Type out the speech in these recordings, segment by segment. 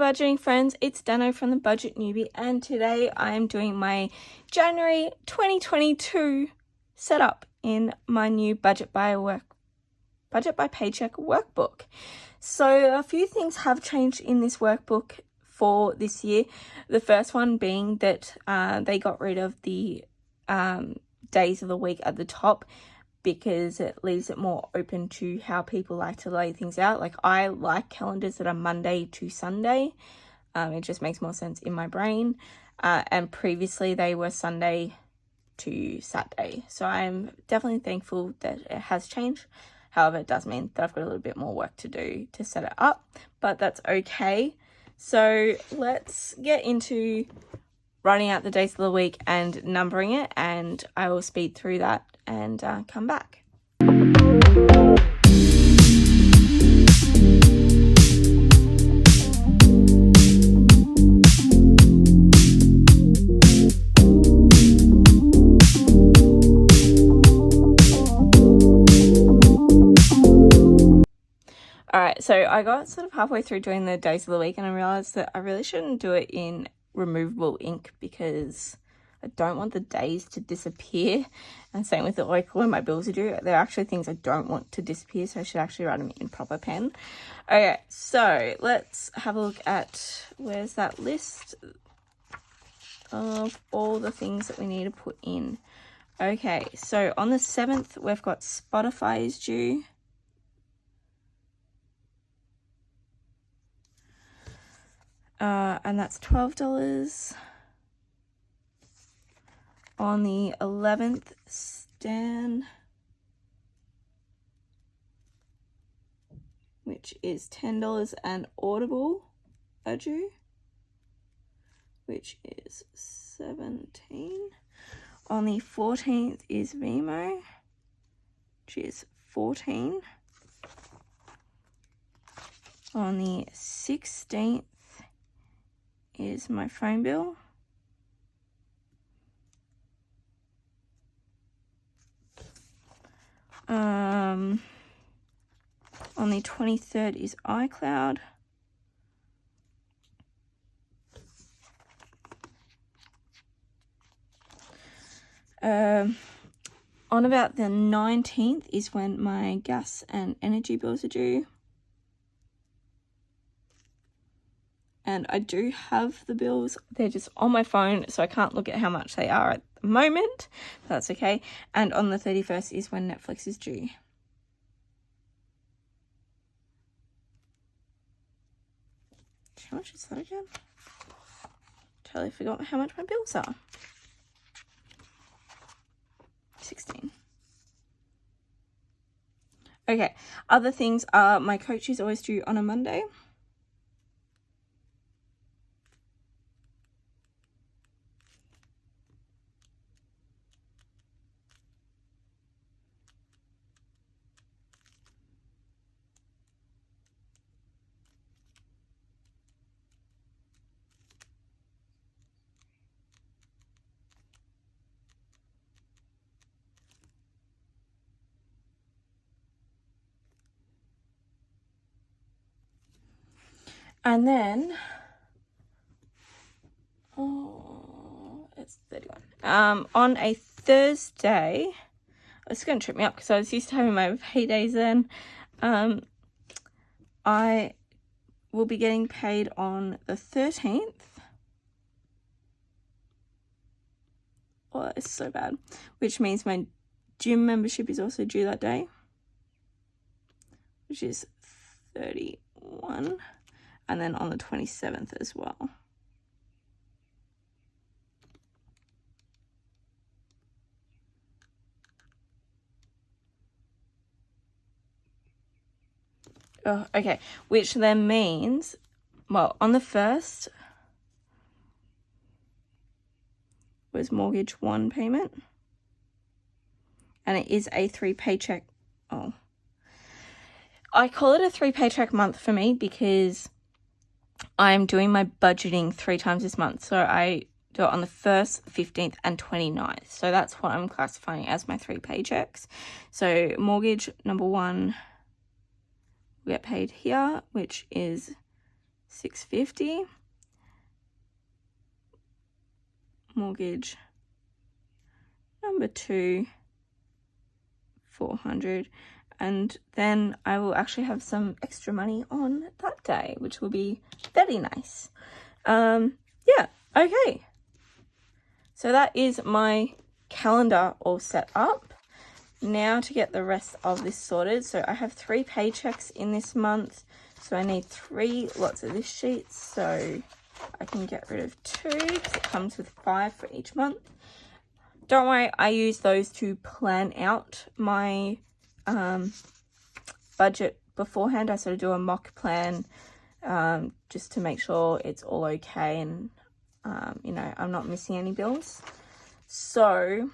budgeting friends, it's Dano from the Budget Newbie, and today I am doing my January 2022 setup in my new Budget by Paycheck workbook. So a few things have changed in this workbook for this year. The first one being that they got rid of the days of the week at the top, because it leaves it more open to how people like to lay things out. Like, I like calendars that are Monday to Sunday. It just makes more sense in my brain. And previously they were Sunday to Saturday. So I'm definitely thankful that it has changed. However, it does mean that I've got a little bit more work to do to set it up, but that's okay. So let's get into writing out the days of the week and numbering it, and I will speed through that and come back. Alright, so I got sort of halfway through doing the days of the week and I realised that I really shouldn't do it in removable ink because I don't want the days to disappear. And same with it, like when my bills are due, there are actually things I don't want to disappear, so I should actually write them in proper pen. Okay, so let's have a look at, where's that list of all the things that we need to put in. Okay, so on the 7th, we've got Spotify is due. And that's $12. On the 11th, Stan, which is $10, and Audible are due, which is $17. On the 14th is Vimo, which is $14. On the 16th is my phone bill. On the 23rd is iCloud. On about the 19th is when my gas and energy bills are due. And I do have the bills, they're just on my phone, so I can't look at how much they are at the moment. That's okay. And on the 31st is when Netflix is due. How much is that again? Totally forgot how much my bills are. 16. Okay, other things are my coach is always due on a Monday. And then, it's 31. On a Thursday, it's going to trip me up because I was used to having my paydays then. I will be getting paid on the 13th. Oh, it's so bad. Which means my gym membership is also due that day, which is 31. And then on the 27th as well. Oh, okay, which then means, well, on the 1st was mortgage 1 payment. And it is a 3 paycheck. Oh. I call it a 3 paycheck month for me because I'm doing my budgeting 3 times this month. So I do it on the 1st, 15th, and 29th. So that's what I'm classifying as my 3 paychecks. So mortgage number 1, we get paid here, which is $650. Mortgage number 2, $400. And then I will actually have some extra money on that day, which will be very nice. Yeah, okay. So that is my calendar all set up. Now to get the rest of this sorted. So I have 3 paychecks in this month. So I need 3 lots of this sheet. So I can get rid of 2 because it comes with 5 for each month. Don't worry, I use those to plan out my budget beforehand. I sort of do a mock plan just to make sure it's all okay and you know, I'm not missing any bills. So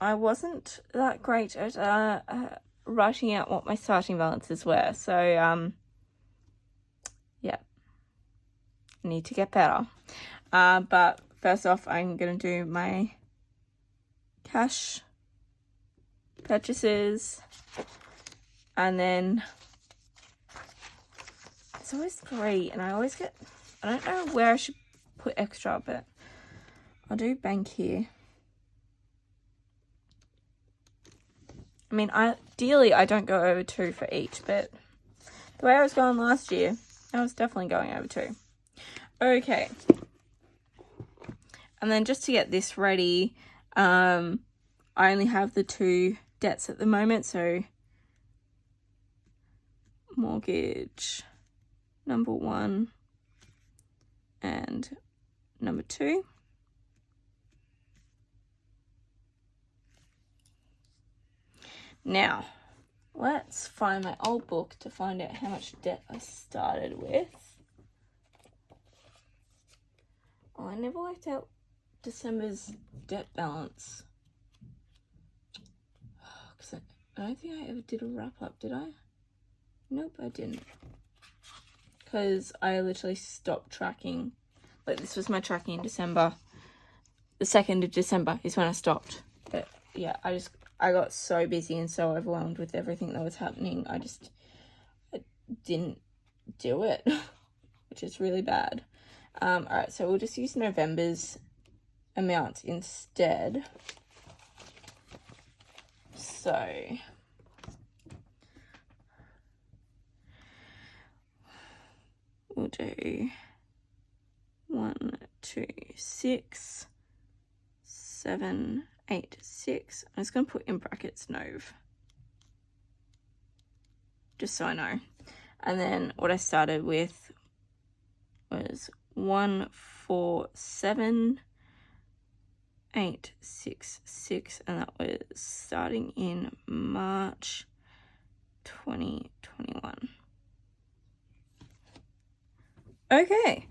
I wasn't that great at writing out what my starting balances were. So yeah, I need to get better. But first off, I'm going to do my cash purchases, and then it's always 3, and I always get, I don't know where I should put extra, but I'll do bank here. I mean, ideally I don't go over 2 for each, but the way I was going last year, I was definitely going over 2. Okay. And then just to get this ready, I only have the 2 debts at the moment, so mortgage number 1 and number 2. Now, let's find my old book to find out how much debt I started with. Oh, I never worked out December's debt balance. Because I don't think I ever did a wrap-up, did I? Nope, I didn't. Because I literally stopped tracking. Like, this was my tracking in December. The 2nd of December is when I stopped. But, yeah, I got so busy and so overwhelmed with everything that was happening. I didn't do it, which is really bad. Alright, so we'll just use November's amounts instead. So we'll do 1, 2, 6, 7, 8, 6. I'm just going to put in brackets Nov, just so I know. And then what I started with was 1, 4, 7, 8, 6, 6, and that was starting in March 2021. Okay,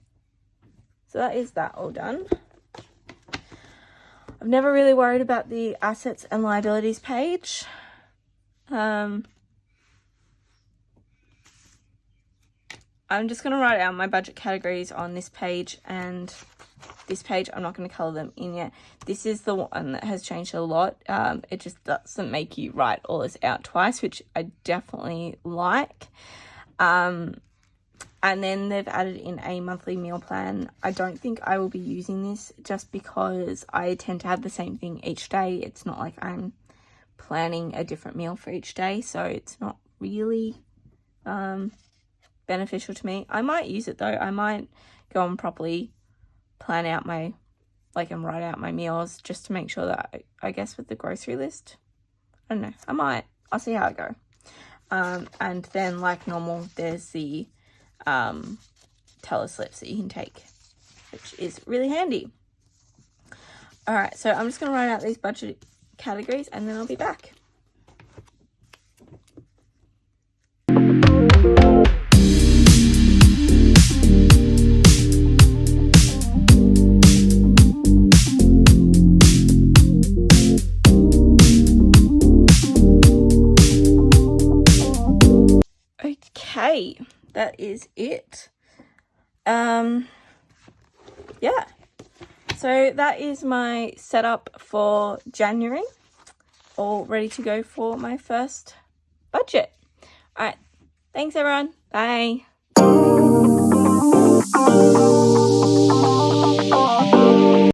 so that is that all done. I've never really worried about the assets and liabilities page. I'm just going to write out my budget categories on this page and this page. I'm not going to colour them in yet. This is the one that has changed a lot. It just doesn't make you write all this out twice, which I definitely like. And then they've added in a monthly meal plan. I don't think I will be using this just because I tend to have the same thing each day. It's not like I'm planning a different meal for each day, so it's not really beneficial to me. I might use it though. I might go and properly plan out my, and write out my meals just to make sure that I guess with the grocery list. I don't know. I might. I'll see how I go. And then like normal, there's the teller slips that you can take, which is really handy. All right, so I'm just going to write out these budget categories and then I'll be back. Okay, that is it. Yeah, so that is my setup for January, all ready to go for my first budget. All right, thanks everyone. Bye.